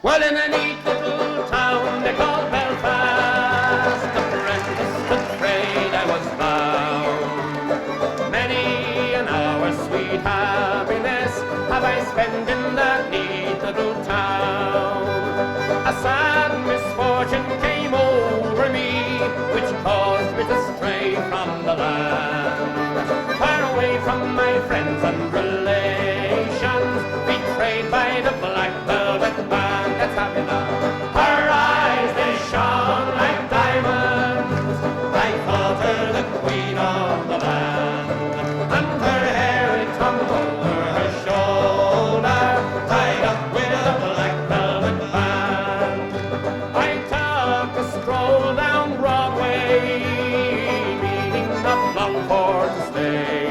Well, in a neat little town they call Belfast, apprentice to trade I was bound. Many an hour sweet happiness have I spent in that neat little town. A sad misfortune came over me, which caused me to stray from the land, far away from my friends and relations, betrayed by the black velvet band. Let's have it now. Her eyes, they shone like diamonds. I thought her the queen of the land. And her hair, it hung over her shoulder, tied up with a black velvet band. I took a stroll down Broadway, meaning not long for to stay,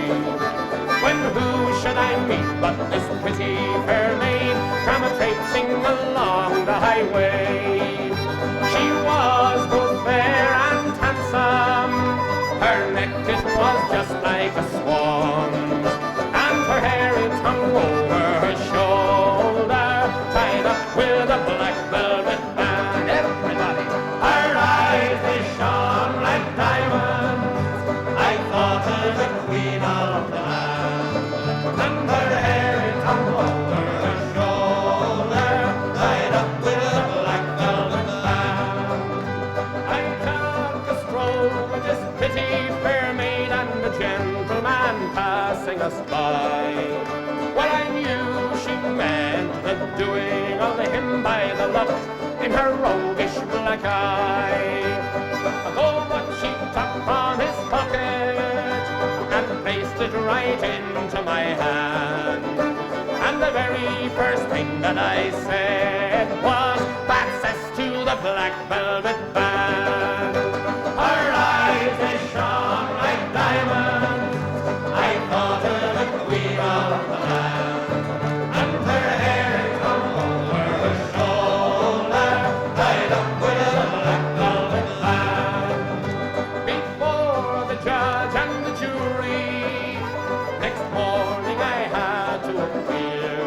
when who should I meet but this pretty fair maid come a-traipsing along the highway. She was both fair and handsome, her neck it was just like a swan's, and her hair it hung over her shoulder, tied up with a black velvet band. Everybody! Her eyes they shone like diamonds, I thought her the queen of the land, and her hair it hung over her shoulder, tied up with a black velvet band. I took a stroll with this pretty fair maid and a gentleman passing us by. Well, I knew she meant the doing of him by the lot in her roguish black eye. Oh, but she took from his pocket and placed it right into my hand. And the very first thing that I said was, "Access to the black velvet band." Her eyes, they shone like diamonds, I thought her the queen of the land, and her hair hung over her shoulder, tied up with a black velvet band. Before the judge and the jury, next morning I had to appear.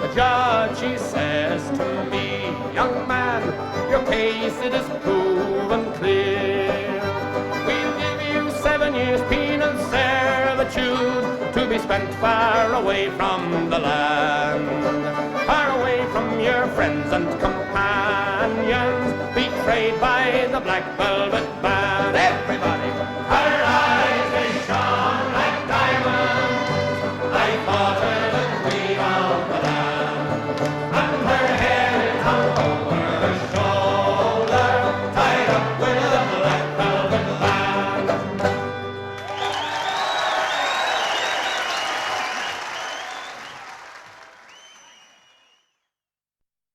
The judge, he says to me, "Young man, your case it is proven clear. We'll give you 7 years penal servitude to be spent far away from the land, far away from your friends and companions, betrayed by the black velvet